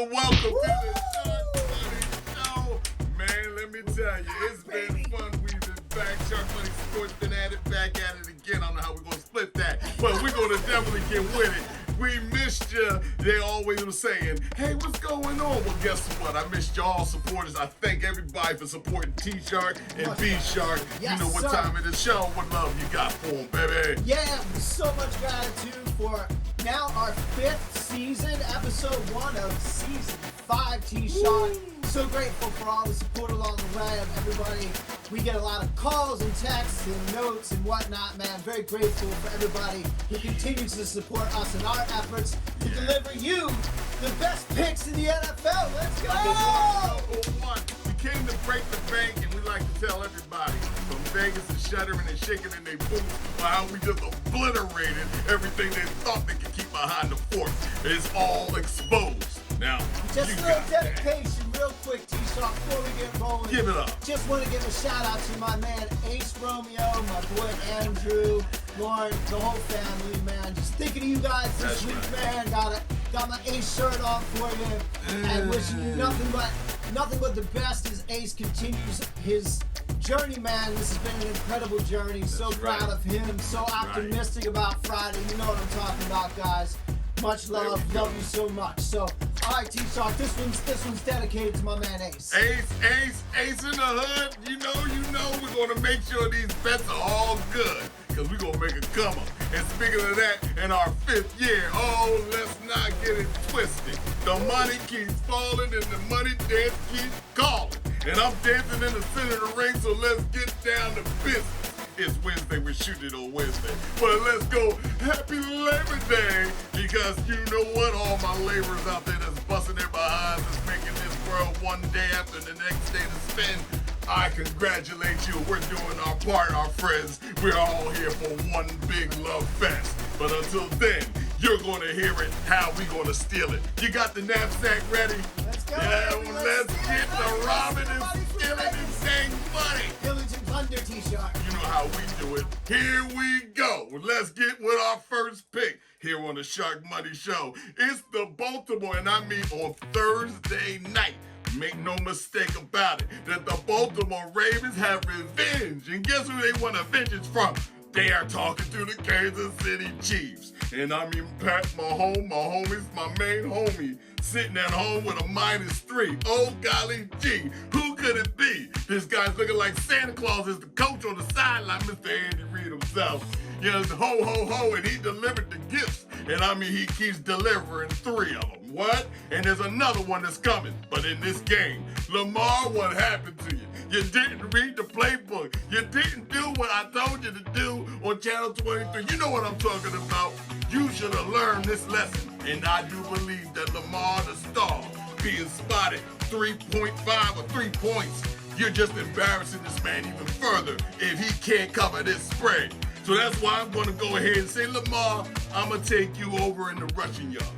welcome to the Sharkmoney Show. Man, let me tell you, it's been fun. We've been back. Sharkmoney Sports been at it, back at it again. I don't know how we're going to split that, but we're going to definitely get with it. We missed you. They always were saying, hey, what's going on? Well, guess what? I missed y'all supporters. I thank everybody for supporting T-Shark and B-Shark. Yes, you know what time it is. Show what love you got for them, baby. Yeah, so much gratitude for now our 5th season, episode 1 of season 5 T-Shark. So grateful for all the support along the way of everybody. We get a lot of calls and texts and notes and whatnot, man. Very grateful for everybody who continues to support us in our efforts to deliver you the best picks in the NFL. Let's go! Number one. We came to break the bank, and we like to tell everybody from Vegas and shuddering and shaking in their boots about how we just obliterated everything they thought they could keep behind the fort. It's all exposed. Now, just you a little got dedication, real quick, T-Shark, before we get rolling. Give it up. Just want to give a shout out to my man Ace Romeo, my boy Andrew, Lauren, the whole family, man. Just thinking of you guys this week, man. Got my Ace shirt on for you, and wishing you nothing but the best as Ace continues his journey, man. This has been an incredible journey. So proud of him. So optimistic about Friday. You know what I'm talking about, guys. Much love. Love you so much. So, all right, T-Shark, this one's dedicated to my man Ace. Ace in the hood. You know, we're going to make sure these bets are all good, because we're going to make a come up. And speaking of that, in our 5th year, let's not get it twisted. The money keeps falling and the money dance keeps calling. And I'm dancing in the center of the ring, so let's get down to business. It's Wednesday, we're shooting it on Wednesday. But let's go, happy Labor Day, because you know what, all my laborers out there that's busting their behinds, that's making this world one day after the next day to spend, I congratulate you. We're doing our part, our friends. We're all here for one big love fest. But until then, you're going to hear it, how we going to steal it. You got the knapsack ready? Let's go. Yeah, well, let's get the robbing and stealing and saying money. Pillage and plunder, T-Shark. You know how we do it. Here we go. Let's get with our first pick here on the Sharkmoney Show. It's the Baltimore, and I mean on Thursday night. Make no mistake about it, that the Baltimore Ravens have revenge. And guess who they want a vengeance from? They are talking to the Kansas City Chiefs. And I mean Pat Mahomes, my main homie, sitting at home with a -3. Oh, golly gee, who could it be? This guy's looking like Santa Claus is the coach on the sideline, Mr. Andy Reid himself. You know, ho, ho, ho, and he delivered the gifts. And I mean, he keeps delivering 3 of them. What? And there's another one that's coming. But in this game, Lamar, what happened to you? You didn't read the playbook. You didn't do what I told you to do on Channel 23. You know what I'm talking about. You should have learned this lesson. And I do believe that Lamar, the star, being spotted 3.5 or 3 points, you're just embarrassing this man even further if he can't cover this spread. So that's why I'm going to go ahead and say, Lamar, I'm going to take you over in the rushing yards.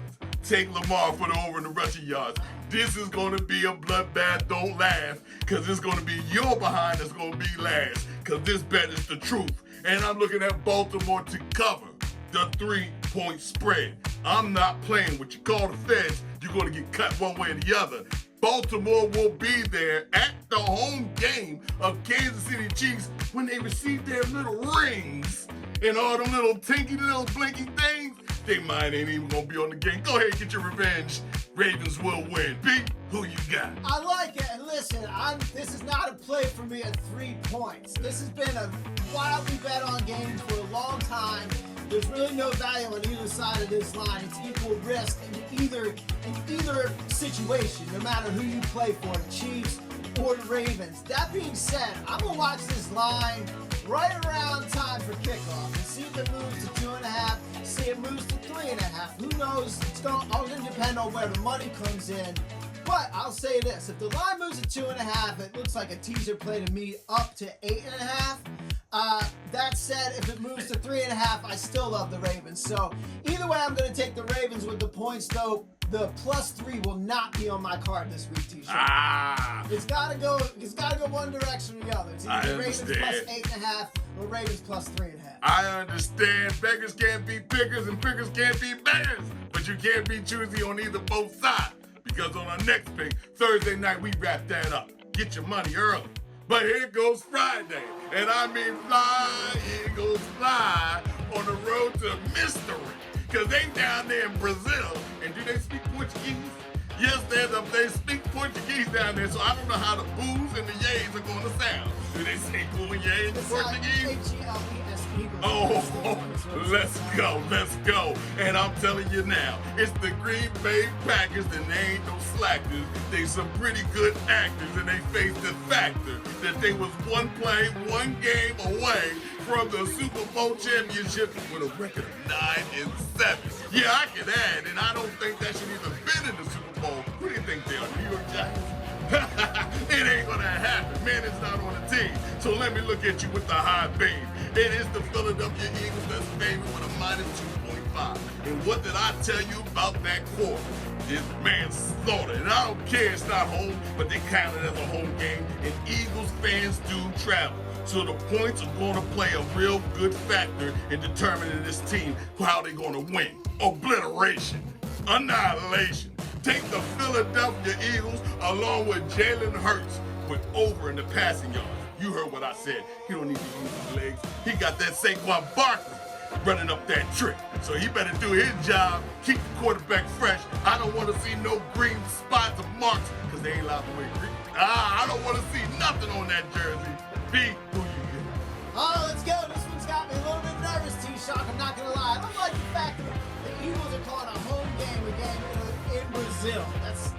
Take Lamar for the over in the rushing yards. This is going to be a bloodbath. Don't laugh, because it's going to be your behind that's going to be last, because this bet is the truth. And I'm looking at Baltimore to cover the 3-point spread. I'm not playing with you. Call the feds. You're going to get cut one way or the other. Baltimore will be there at the home game of Kansas City Chiefs when they receive their little rings and all them little tinky little blinky things. They mind ain't even gonna be on the game. Go ahead and get your revenge. Ravens will win. Pete, who you got? I like it. And listen, this is not a play for me at 3 points. This has been a wildly bet on game for a long time. There's really no value on either side of this line. It's equal risk in either situation, no matter who you play for, the Chiefs or the Ravens. That being said, I'm gonna watch this line right around time for kickoff and see if it moves to 2.5, see it moves to 3.5. Who knows? It's all gonna depend on where the money comes in. But I'll say this, if the line moves to 2.5, it looks like a teaser play to me up to 8.5. That said, if it moves to 3.5, I still love the Ravens. So either way, I'm going to take the Ravens with the points, though. The +3 will not be on my card this week, T-Shark. It's gotta go one direction or the other. It's either Ravens +8.5 or Ravens +3.5. I understand. Beggars can't be pickers and pickers can't be beggars. But you can't be choosy on either both sides. because on our next pick, Thursday night, we wrap that up. Get your money early. But here goes Friday, and I mean fly, Eagles fly on the road to mystery, because they down there in Brazil, and do they speak Portuguese? Yes, they speak Portuguese down there, so I don't know how the boos and the yays are going to sound. Do they say boo and yay in Portuguese? Oh, let's go. And I'm telling you now, it's the Green Bay Packers, and they ain't no slackers. They some pretty good actors, and they face the factor that they was one game away from the Super Bowl championship with a record of 9-7. Yeah, I can add, and I don't think that should even been in the Super Bowl. Who do you think they are, New York Giants? It ain't gonna happen. Man, it's not on the team. So let me look at you with the high beam. It is the Philadelphia Eagles that's favored with a -2.5. And what did I tell you about that quarter? This man slaughtered. And I don't care it's not home, but they count it as a home game. And Eagles fans do travel. So the points are going to play a real good factor in determining this team how they're going to win. Obliteration. Annihilation. Take the Philadelphia Eagles along with Jalen Hurts with over in the passing yards. You heard what I said. He don't need to use his legs. He got that Saquon Barkley running up that trick. So he better do his job, keep the quarterback fresh. I don't want to see no green spots or marks because they ain't allowed to wear green. I don't want to see nothing on that jersey. B, who you get? Oh, let's go. This one's got me a little bit nervous, T-Shock. I'm not going to lie. I don't like the fact that the Eagles are calling a home game in Brazil. That's,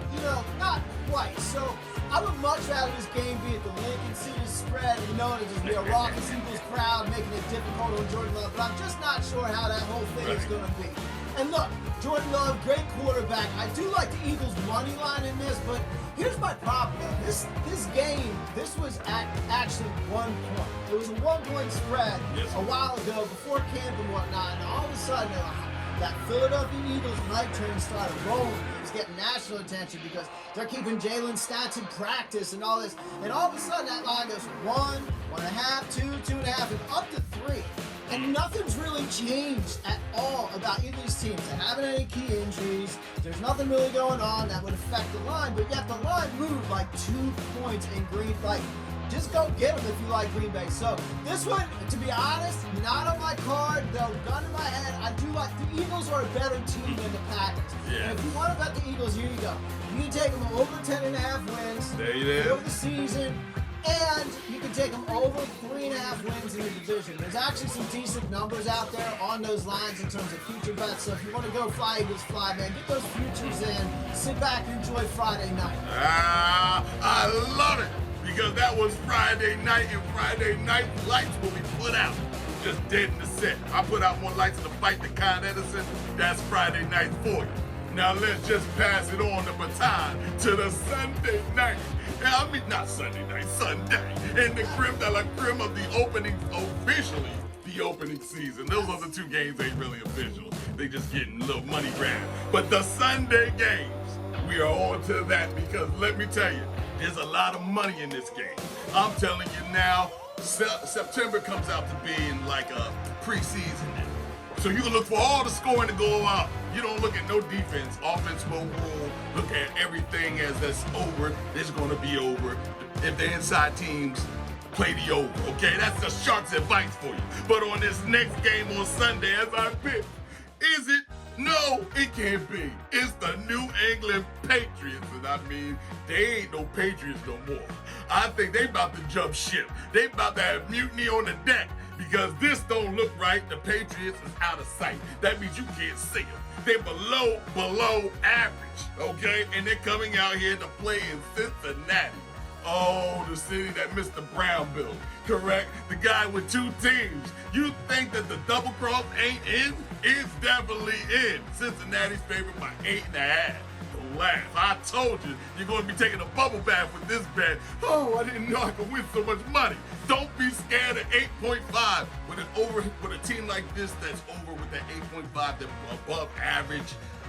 not quite. So I would much rather this game be at the Lincoln City spread and know that there's be a raucous Eagles crowd making it difficult on Jordan Love. But I'm just not sure how that whole thing is going to be. And look, Jordan Love, great quarterback. I do like the Eagles' money line in this, but here's my problem. This game, this was actually 1 point. It was a 1-point spread a while ago before camp and whatnot, and all of a sudden, that Philadelphia Eagles night train started rolling. It was getting national attention because they're keeping Jalen's stats in practice and all this. And all of a sudden, that line goes 1, 1.5, 2, 2.5, and up to 3. And nothing's really changed at all about either of these teams. They haven't any key injuries. There's nothing really going on that would affect the line, but yet the line moved like 2 points in Green Bay. Just go get them if you like Green Bay. So this one, to be honest, not on my card, though, gun in my head. I do like the Eagles are a better team than the Packers. Yeah. And if you want to bet the Eagles, here you go. You can take them over 10.5 wins over the season. And you can take them over 3.5 wins in the division. There's actually some decent numbers out there on those lines in terms of future bets. So if you want to go fly Eagles fly, man, get those futures in. Sit back and enjoy Friday night. I love it because that was Friday night, and Friday night lights will be put out. Just dead in the set. I put out more lights in the fight than Con Edison. That's Friday night for you. Now let's just pass it on the baton to the Sunday night. I mean, not Sunday night, Sunday. And the creme de la creme of the opening, officially the opening season. Those other 2 games ain't really official. They just getting a little money grab. But the Sunday games, we are on to that because let me tell you, there's a lot of money in this game. I'm telling you now, September comes out to being like a preseason. So you can look for all the scoring to go up. You don't look at no defense. Offense will rule. Look at everything as that's over. It's going to be over. If the inside teams play the over, okay? That's the Sharks' advice for you. But on this next game on Sunday, as I pick, is it? No, it can't be. It's the New England Patriots. And I mean, they ain't no Patriots no more. I think they about to jump ship. They about to have mutiny on the deck. Because this don't look right. The Patriots is out of sight. That means you can't see them. They're below average, okay? And they're coming out here to play in Cincinnati. Oh, the city that Mr. Brown built, correct? The guy with 2 teams. You think that the double cross ain't in? It's definitely in. Cincinnati's favored by 8.5. Laugh. I told you, you're going to be taking a bubble bath with this bet. Oh, I didn't know I could win so much money. Don't be scared of 8.5 with a team like this that's over with that 8.5, that's above average.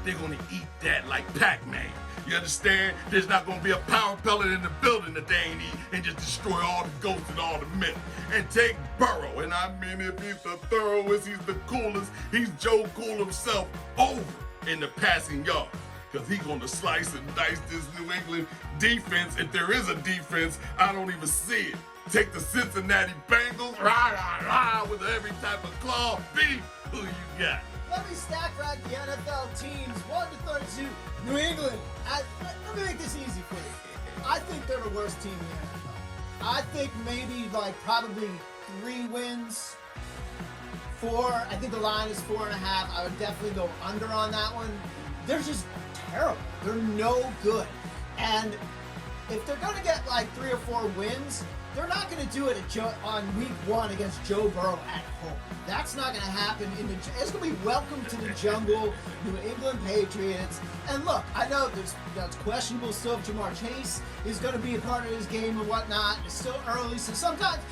They're going to eat that like Pac-Man. You understand? There's not going to be a power pellet in the building that they ain't eat and just destroy all the ghosts and all the myth. And take Burrow, and I mean if he's the thoroughest, he's the coolest, he's Joe Cool himself, over in the passing yards. because he's going to slice and dice this New England defense. If there is a defense, I don't even see it. Take the Cincinnati Bengals, rah, rah, rah, with every type of claw. B, who you got? Let me stack rank the NFL teams 1 to 32. New England. Let me make this easy for you. I think they're the worst team in the NFL. I think maybe probably 3 wins. 4. I think the line is 4.5. I would definitely go under on that one. They're just terrible. They're no good. And if they're gonna get 3 or 4 wins, they're not going to do it on week 1 against Joe Burrow at home. That's not going to happen. It's going to be welcome to the jungle, New England Patriots. And look, I know that's questionable still if Jamar Chase is going to be a part of this game and whatnot. It's still early, so sometimes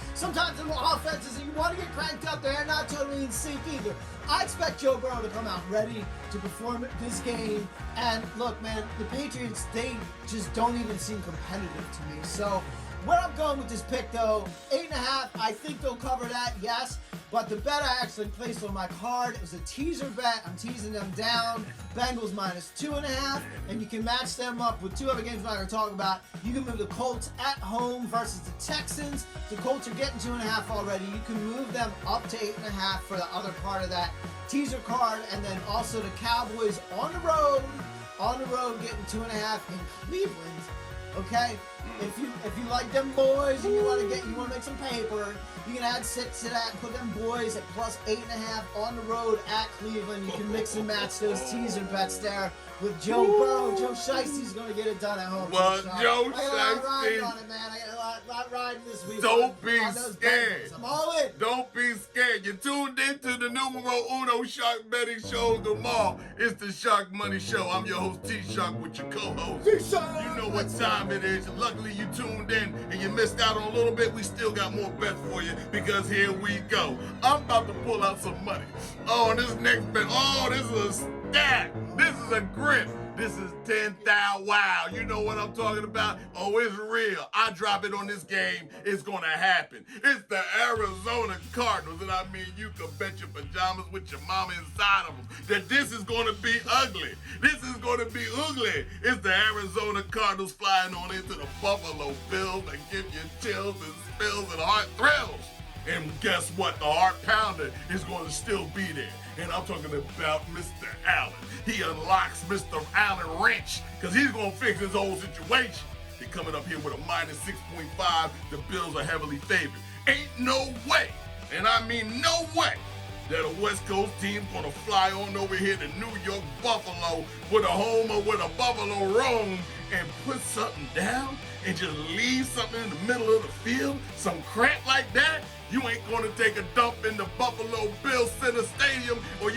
in the offenses, you want to get cranked up there, not totally in sync either. I expect Joe Burrow to come out ready to perform this game. And look, man, the Patriots, they just don't even seem competitive to me. So where I'm going with this pick, though, 8.5, I think they'll cover that, yes. But the bet I actually placed on my card, it was a teaser bet. I'm teasing them down. Bengals minus 2.5. And you can match them up with 2 other games I'm not going to talk about. You can move the Colts at home versus the Texans. The Colts are getting 2.5 already. You can move them up to 8.5 for the other part of that teaser card. And then also the Cowboys on the road getting 2.5 in Cleveland. Okay? If you like them boys and you want to make some paper, you can add 6 to that and put them boys at plus 8.5 on the road at Cleveland. You can mix and match those teaser bets there with Joe Burrow. Joe Shiesty's going to get it done at home. Well, Joe I got a lot riding Shiesty, on it, man. I got a lot riding this week. Don't be scared. I'm all in. Don't be scared. You tuned into the numero uno Shark Betting Show tomorrow. It's the Shark Money Show. I'm your host, T-Shark, with your co-host. T-Shark. You know what time it is. Luckily, you tuned in and you missed out on a little bit. We still got more bets for you because here we go. I'm about to pull out some money. Oh, this next bet. Oh, this is a stack. This is a grip. This is 10,000. Wow. You know what I'm talking about? Oh, it's real. I drop it on this game. It's going to happen. It's the Arizona Cardinals. And I mean, you can bet your pajamas with your mama inside of them that this is going to be ugly. This is going to be ugly. It's the Arizona Cardinals flying on into the Buffalo Bills and give you chills and spills and heart thrills. And guess what? The heart pounder is going to still be there. And I'm talking about Mr. Allen. He unlocks Mr. Allen Wrench because he's going to fix his whole situation. They're coming up here with a minus 6.5. The Bills are heavily favored. Ain't no way, and I mean no way, that a West Coast team's going to fly on over here to New York, Buffalo, with a homer, with a Buffalo roam, and put something down and just leave something in the middle of the field, some crap like that. You ain't gonna take a dump in the Buffalo Bills Center Stadium or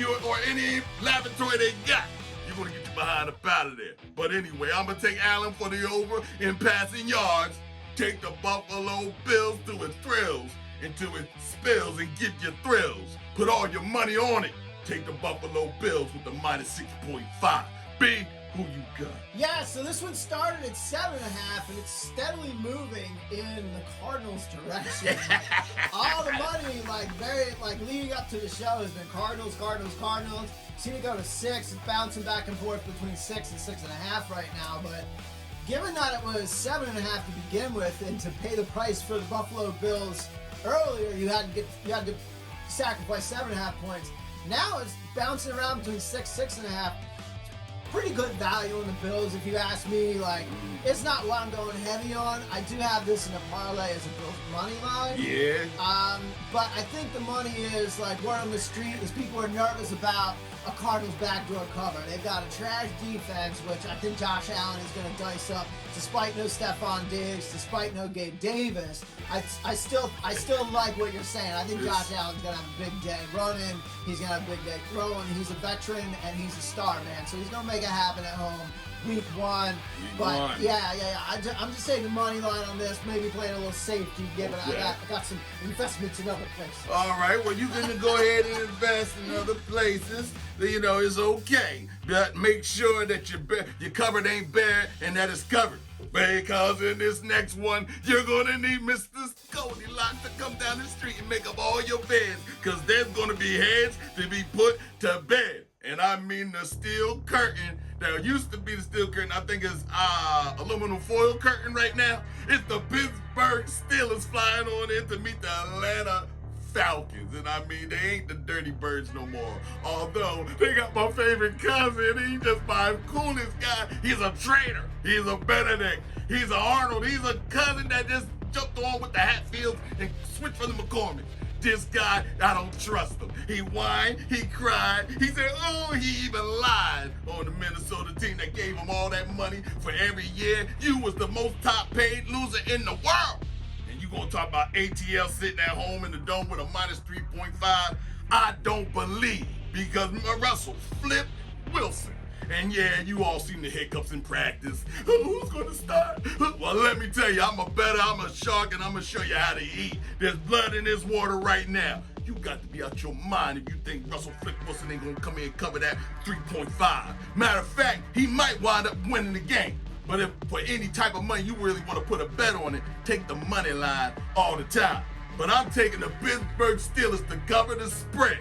any laboratory they got. You're gonna get your behind up out of there. But anyway, I'm gonna take Allen for the over in passing yards. Take the Buffalo Bills through its thrills until it spills and give you thrills. Put all your money on it. Take the Buffalo Bills with the minus 6.5. B, who you got? Yeah, so this one started at 7.5, and it's steadily moving in the Cardinals' direction. All the money, leading up to the show has been Cardinals. Seem to go to 6. It's bouncing back and forth between 6 and 6.5 right now. But given that it was 7.5 to begin with, and to pay the price for the Buffalo Bills earlier, you had to sacrifice 7.5 points. Now it's bouncing around between 6, 6.5. Pretty good value on the Bills, if you ask me. It's not what I'm going heavy on. I do have this in a parlay as a Bills money line. Yeah. But I think the money is word on the street is people are nervous about a Cardinals backdoor cover. They've got a trash defense, which I think Josh Allen is going to dice up. Despite no Stephon Diggs, despite no Gabe Davis, I still like what you're saying. I think Josh Allen's going to have a big day running. He's going to have a big day throwing. He's a veteran and he's a star, man. So he's going to make it happen at home. Week 1. Yeah. I'm just saying the money line on this. Maybe playing a little safety. Given I got some investments in other places. All right. Well, you can go ahead and invest in other places. It's okay. But make sure that your cupboard ain't bare and that it's covered. Because in this next one, you're going to need Mr. Cody Lock to come down the street and make up all your beds. Because there's going to be heads to be put to bed. And I mean the steel curtain There used to be the steel curtain. I think it's aluminum foil curtain right now. It's the Pittsburgh Steelers flying on in to meet the Atlanta Falcons. And I mean, they ain't the dirty birds no more. Although, they got my favorite cousin. He's just my coolest guy. He's a traitor. He's a Benedict. He's a Arnold. He's a cousin that just jumped on with the Hatfields and switched for the McCormick. This guy, I don't trust him. He whined, he cried, he said, oh, he even lied on the Minnesota team that gave him all that money for every year. You was the most top paid loser in the world. And you gonna talk about ATL sitting at home in the dome with a minus 3.5? I don't believe, because Russell flipped Wilson. And yeah, you all seen the hiccups in practice. Who's gonna start? Well, let me tell you, I'm a better, I'm a shark, and I'm gonna show you how to eat. There's blood in this water right now. You got to be out your mind if you think Russell Flip Wilson ain't gonna come in and cover that 3.5. Matter of fact, he might wind up winning the game. But if for any type of money you really want to put a bet on it, take the money line all the time. But I'm taking the Pittsburgh Steelers to cover the spread.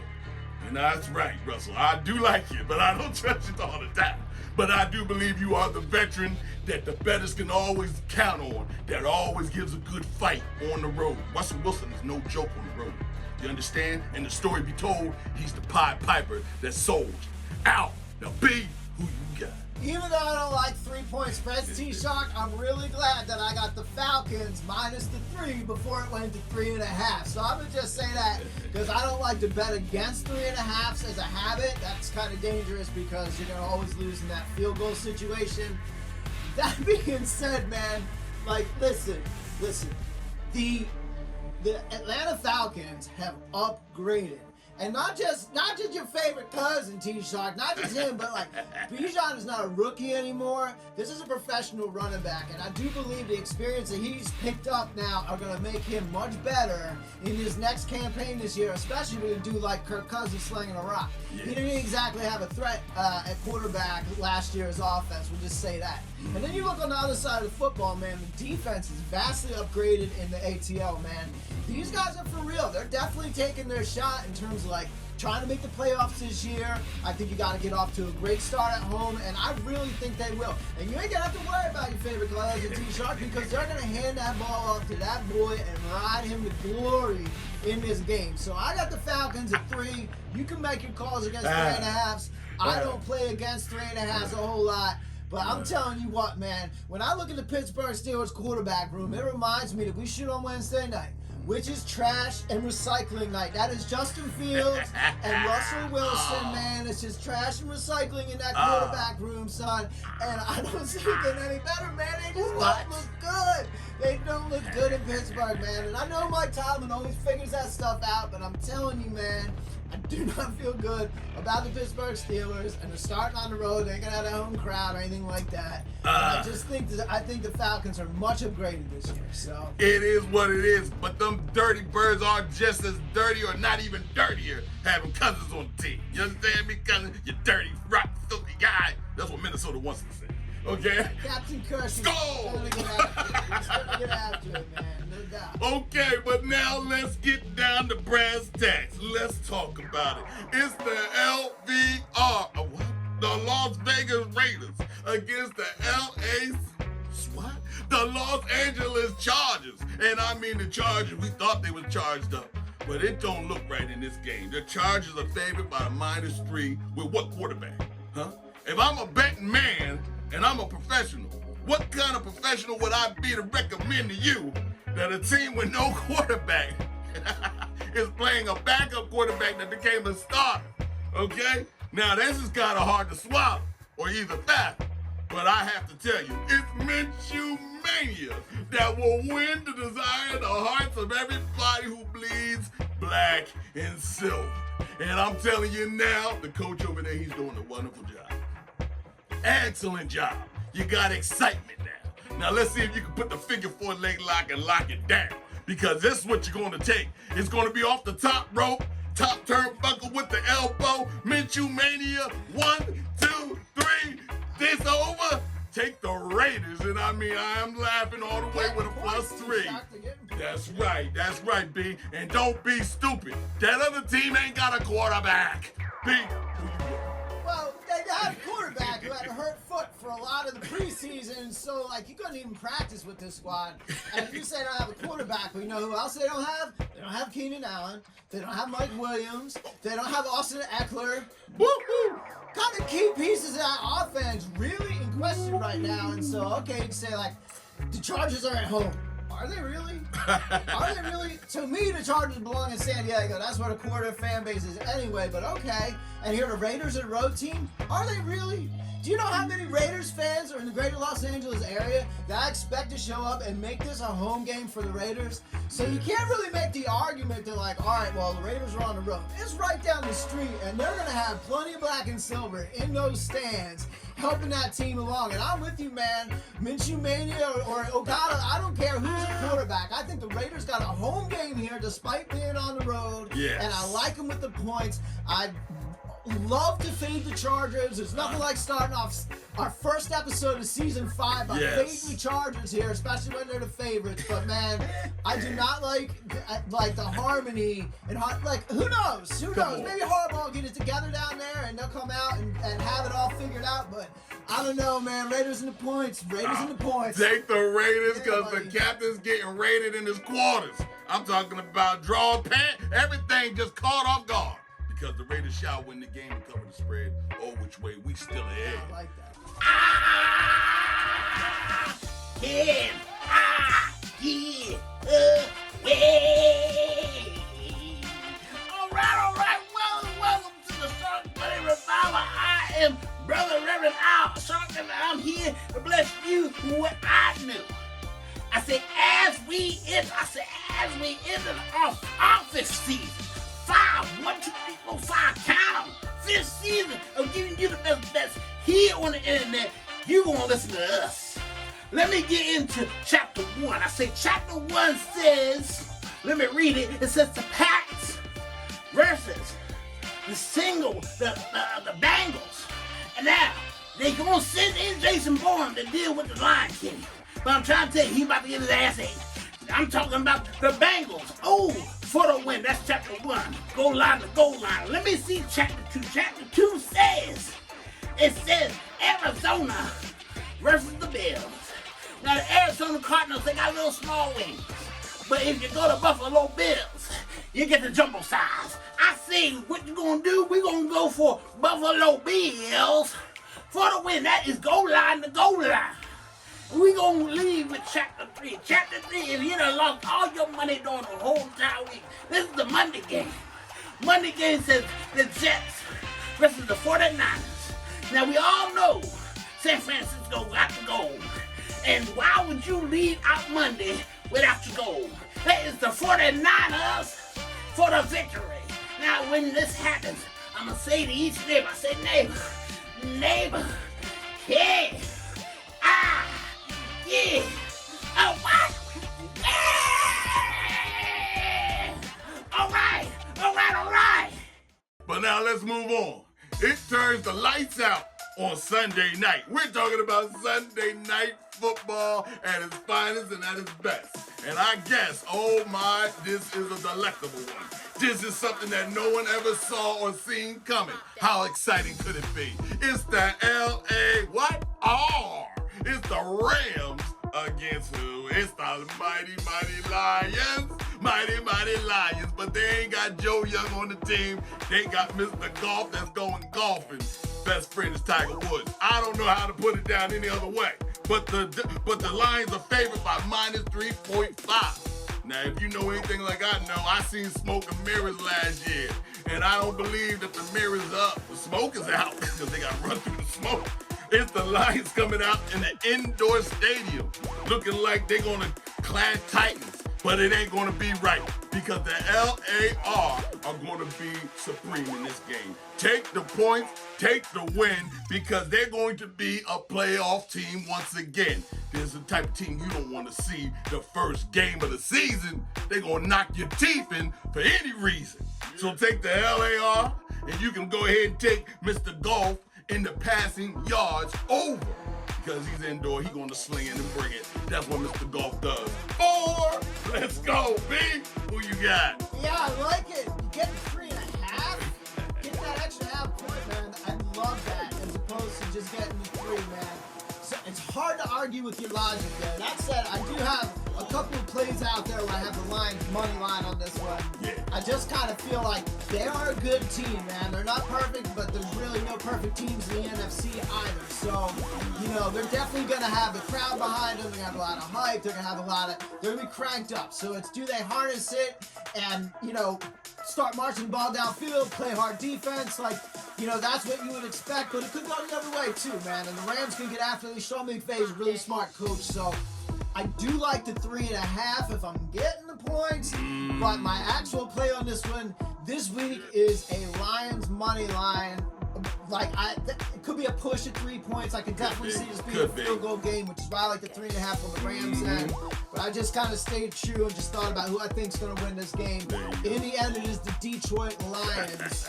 And that's right, Russell. I do like you, but I don't trust you all the time. But I do believe you are the veteran that the bettors can always count on, that always gives a good fight on the road. Russell Wilson is no joke on the road. You understand? And the story be told, he's the Pied Piper that sold you out. Now be who you got. Even though I don't like 3-point spreads, T-Shark, I'm really glad that I got the Falcons minus the 3 before it went to 3.5. So I'm going to just say that because I don't like to bet against 3.5s as a habit. That's kind of dangerous because you're going to always lose in that field goal situation. That being said, man, like, listen. The Atlanta Falcons have upgraded. And not just your favorite cousin, T-Shark, not just him, but like Bijan is not a rookie anymore. This is a professional running back, and I do believe the experience that he's picked up now are going to make him much better in his next campaign this year, especially with a dude like Kirk Cousins slinging a rock. Yeah. He didn't exactly have a threat at quarterback last year's offense, we'll just say that. And then you look on the other side of the football, man, the defense is vastly upgraded in the ATL, man. These guys are for real. They're definitely taking their shot in terms of like trying to make the playoffs this year. I think you got to get off to a great start at home, and I really think they will. And you ain't gonna have to worry about your favorite cousin T-Shark because they're gonna hand that ball off to that boy and ride him to glory in this game. So I got the Falcons at 3. You can make your calls against 3.5s. I don't play against 3.5s a whole lot. But I'm telling you what, man, when I look at the Pittsburgh Steelers quarterback room, it reminds me that we shoot on Wednesday night, which is trash and recycling night. That is Justin Fields and Russell Wilson, man. It's just trash and recycling in that quarterback room, son. And I don't see it getting any better, man. They just don't look good. They don't look good in Pittsburgh, man. And I know Mike Tomlin always figures that stuff out, but I'm telling you, man, I do not feel good about the Pittsburgh Steelers, and they're starting on the road. They ain't gonna have a home crowd or anything like that. I just think I think the Falcons are much upgraded this year. So it is what it is. But them dirty birds are just as dirty, or not even dirtier, having cousins on the team. You understand me, cousin? You dirty, rotten, filthy guy. That's what Minnesota wants to say. Okay? Captain Kirsch is gonna get after it, man. No doubt. Okay, but now let's get down to brass tacks. Let's talk about it. It's the LVR, the Las Vegas Raiders against the the Los Angeles Chargers. And I mean the Chargers, we thought they were charged up, but it don't look right in this game. The Chargers are favored by a -3 with what quarterback? Huh? If I'm a betting man and I'm a professional, what kind of professional would I be to recommend to you that a team with no quarterback is playing a backup quarterback that became a starter? Okay? Now, this is kind of hard to swallow or either fathom, but I have to tell you, it's Minshew Mania that will win the desire in the hearts of everybody who bleeds black and silver. And I'm telling you now, the coach over there, he's doing a wonderful job. Excellent job. You got excitement now. Now let's see if you can put the figure 4 leg lock and lock it down. Because this is what you're going to take. It's going to be off the top rope, top turnbuckle with the elbow. Minshew Mania. 1, 2, 3. This over. Take the Raiders. And I mean, I am laughing all the way with a +3. That's right, B. And don't be stupid. That other team ain't got a quarterback. B. Well, they had a quarterback who had a hurt foot for a lot of the preseason, so like he couldn't even practice with this squad. And if you say they don't have a quarterback, but you know who else they don't have? They don't have Keenan Allen. They don't have Mike Williams. They don't have Austin Eckler. Woo-hoo. Kind of key pieces of that offense really in question right now. And so, okay, you can say like the Chargers are at home. Are they really? Are they really? To me, the Chargers belong in San Diego. That's where the quarter fan base is anyway, but okay. And here the Raiders are a road team. Are they really? Do you know how many Raiders fans are in the greater Los Angeles area that I expect to show up and make this a home game for the Raiders? So you can't really make the argument that like, all right, well, the Raiders are on the road. It's right down the street, and they're going to have plenty of black and silver in those stands helping that team along. And I'm with you, man. Minshew Mania or Okada, I don't care who's a quarterback. I think the Raiders got a home game here despite being on the road. Yes. And I like them with the points. I love to fade the Chargers. There's nothing like starting off our first episode of season 5 by fading the Chargers here, especially when they're the favorites. But man, I do not like the harmony and like who knows? Who knows? Maybe Harbaugh will get it together down there and they'll come out and have it all figured out. But I don't know, man. Raiders in the points. Raiders in the points. Take the Raiders because the captain's getting raided in his quarters. I'm talking about draw pant. Everything just caught off guard. Because the Raiders shall win the game and cover the spread. Oh, which way we still ahead. I like that. Away. All right. Welcome to the Sharkmoney Revival. I am Brother Reverend Al Shark, and I'm here to bless you with what I knew. I said, as we enter our office season. 5, 1, 2, 3, 4, 5, count them. 5th season of giving you the best here on the internet. You gonna listen to us. Let me get into chapter 1. I say chapter 1 says, let me read it. It says the Pats versus the Bengals. And now they gonna send in Jason Bourne to deal with the Lion King. But I'm trying to tell you, he about to get his ass ate. I'm talking about the Bengals. Oh, for the win. That's chapter 1. Goal line to goal line. Let me see chapter 2. Chapter 2 says, it says Arizona versus the Bills. Now the Arizona Cardinals, they got little small wings. But if you go to Buffalo Bills, you get the jumbo size. I say, what you gonna do? We gonna go for Buffalo Bills for the win. That is goal line to goal line. We gonna leave with chapter 3. Chapter 3, if you done lost all your money during the whole entire week, this is the Monday game. Monday game says the Jets versus the 49ers. Now we all know San Francisco got the goal. And why would you leave out Monday without your goal? That is the 49ers for the victory. Now when this happens, I'm gonna say to each neighbor, I say neighbor, yeah. Yeah. Oh, what? Yeah. All right. But now let's move on. It turns the lights out on Sunday night. We're talking about Sunday night football at its finest and at its best. And I guess, oh my, this is a delectable one. This is something that no one ever saw or seen coming. How exciting could it be? It's the L.A. what? R. It's the Rams against who? It's the mighty Lions. Mighty Lions. But they ain't got Joe Young on the team. They got Mr. Golf that's going golfing. Best friend is Tiger Woods. I don't know how to put it down any other way. But the Lions are favored by minus 3.5. Now, if you know anything like I know, I seen smoke and mirrors last year. And I don't believe that the mirror's up. The smoke is out because they got to run through the smoke. It's the Lions coming out in the indoor stadium, looking like they're going to clash Titans. But it ain't going to be right because the LAR are going to be supreme in this game. Take the points, take the win, because they're going to be a playoff team once again. This is the type of team you don't want to see the first game of the season. They're going to knock your teeth in for any reason. So take the LAR, and you can go ahead and take Mr. Golf in the passing yards over. Because he's indoor, he's going to sling it and bring it. That's what Mr. Golf does. 4, let's go, B. Who you got? Yeah, I like it. You get 3.5. Get that extra half point, man. I love that. As opposed just getting the 3, man. So it's hard to argue with your logic there. That said, I do have a couple of plays out there where I have the Lions money line on this one. Yeah. I just kind of feel like they are a good team, man. They're not perfect, but there's really no perfect teams in the NFC either. So, they're definitely going to have the crowd behind them. They're going to have a lot of hype. They're going to have they're going to be cranked up. So it's, do they harness it and, start marching the ball downfield, play hard defense? That's what you would expect, but it could go the other way too, man. And the Rams can get after it. Sean McVay's a really smart coach, so I do like the 3.5 if I'm getting the points. But my actual play on this one this week is a Lions money line. It could be a push at 3 points. I can definitely see this being a field goal game, which is why I like the 3.5 on the Rams end. But I just kind of stayed true and just thought about who I think's going to win this game. In the end, it is the Detroit Lions.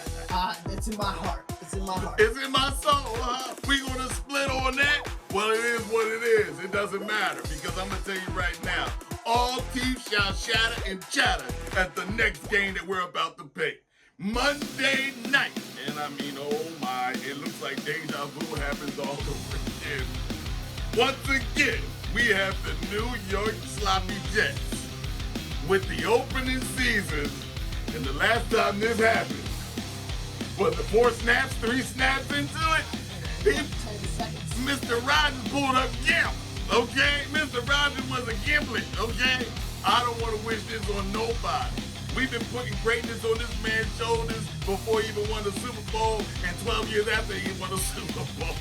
It's in my heart. It's in my heart. It's in my soul, huh? We gonna split on that? Well, it is what it is. It doesn't matter, because I'm gonna tell you right now, all teeth shall shatter and chatter at the next game that we're about to pick. Monday night. And I mean, oh my, it looks like deja vu happens all over again. Once again, we have the New York Sloppy Jets with the opening season. And the last time this happened, was the 4 snaps, 3 snaps into it? Mr. Rogers pulled up gimp, okay? Mr. Rogers was a gimlet, okay? I don't want to wish this on nobody. We've been putting greatness on this man's shoulders before he even won the Super Bowl, and 12 years after he won the Super Bowl.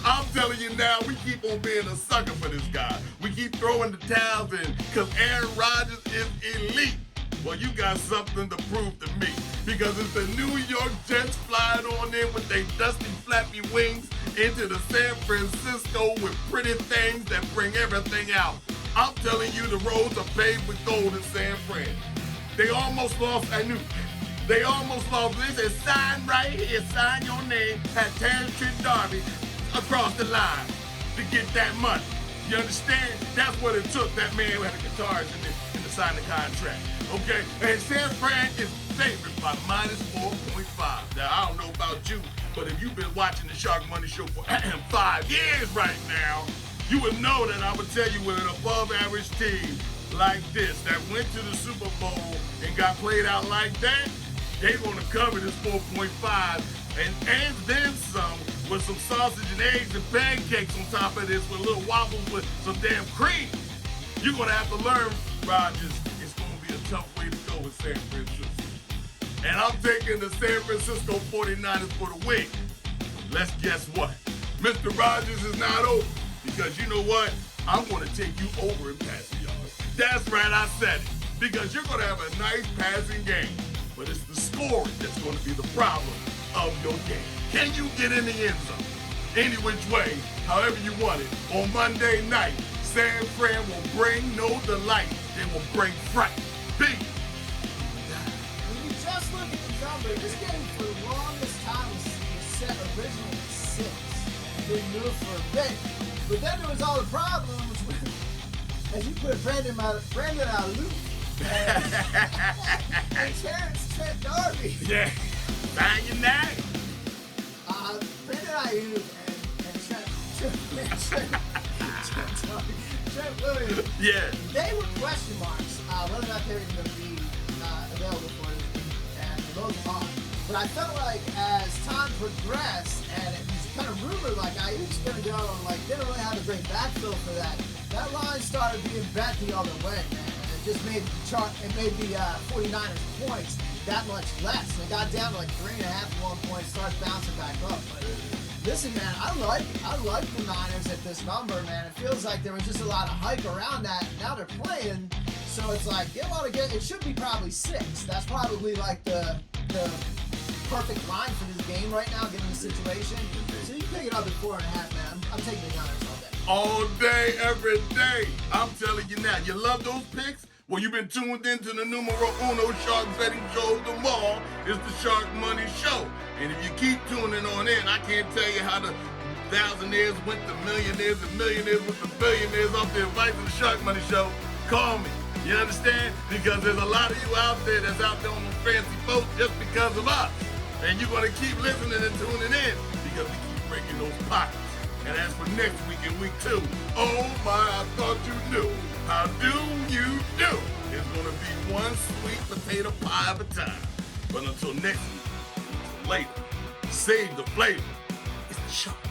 I'm telling you now, we keep on being a sucker for this guy. We keep throwing the towels in because Aaron Rodgers is elite. Well, you got something to prove to me, because it's the New York Jets flying on in with their dusty, flappy wings into the San Francisco with pretty things that bring everything out. I'm telling you, the roads are paved with gold in San Fran. They almost lost. They almost lost. They said, sign right here, sign your name at Terrence Trent D'Arby across the line to get that money. You understand? That's what it took. That man who had the guitars in the sign the contract. Okay? And San Fran is favored by -4.5. Now, I don't know about you, but if you've been watching the Sharkmoney Show for 5 years right now, you would know that I would tell you, with an above average team like this that went to the Super Bowl and got played out like that, they're going to cover this 4.5 and then some, with some sausage and eggs and pancakes on top of this, with little waffles with some damn cream. You're going to have to learn, Rodgers, it's going to be a tough way to go with San Francisco. And I'm taking the San Francisco 49ers for the win. Let's guess what? Mr. Rodgers is not over, because you know what? I'm going to take you over in passing yards. That's right, I said it. Because you're going to have a nice passing game. But it's the scoring that's going to be the problem of your game. Can you get in the end zone? Any which way, however you want it. On Monday night, San Fran will bring no delight. They will bring fright. Big. When you just look at the number, this game for the longest time was set originally at 6. And then moved for a bit. But then there was all the problems with, as you put Brandon Alou and Terrence Trent D'Arby. Yeah. Sign your name. Brandon Ayuk and Trent Williams. Yeah. They were question marks whether or not they were going to be available for this game, and those are. But I felt like as time progressed, and it was kind of rumored like Ayuk's going to go, and like they don't really have a great backfill for that. That line started being bet the other way, man. And it just made the 49ers points that much less. They got down to like 3.5 at one point, started bouncing back up. But listen, man, I like the Niners at this number, man. It feels like there was just a lot of hype around that. Now they're playing, so it's like it should be probably 6. That's probably like the perfect line for this game right now, given the situation. So you pick it up at 4.5, man. I'm taking the Niners all day. All day, every day. I'm telling you now, you love those picks? Well, you've been tuned into the numero uno shark betting show of them all. It's the Sharkmoney Show. And if you keep tuning on in, I can't tell you how the thousandaires went to millionaires and millionaires with the billionaires off the advice of the Sharkmoney Show. Call me. You understand? Because there's a lot of you out there that's out there on the fancy boat just because of us. And you're going to keep listening and tuning in because we keep breaking those pockets. And as for next week in week 2, oh my, I thought you knew. How do you do? It's going to be one sweet potato pie at a time. But until next week, later, save the flavor. It's the Shark.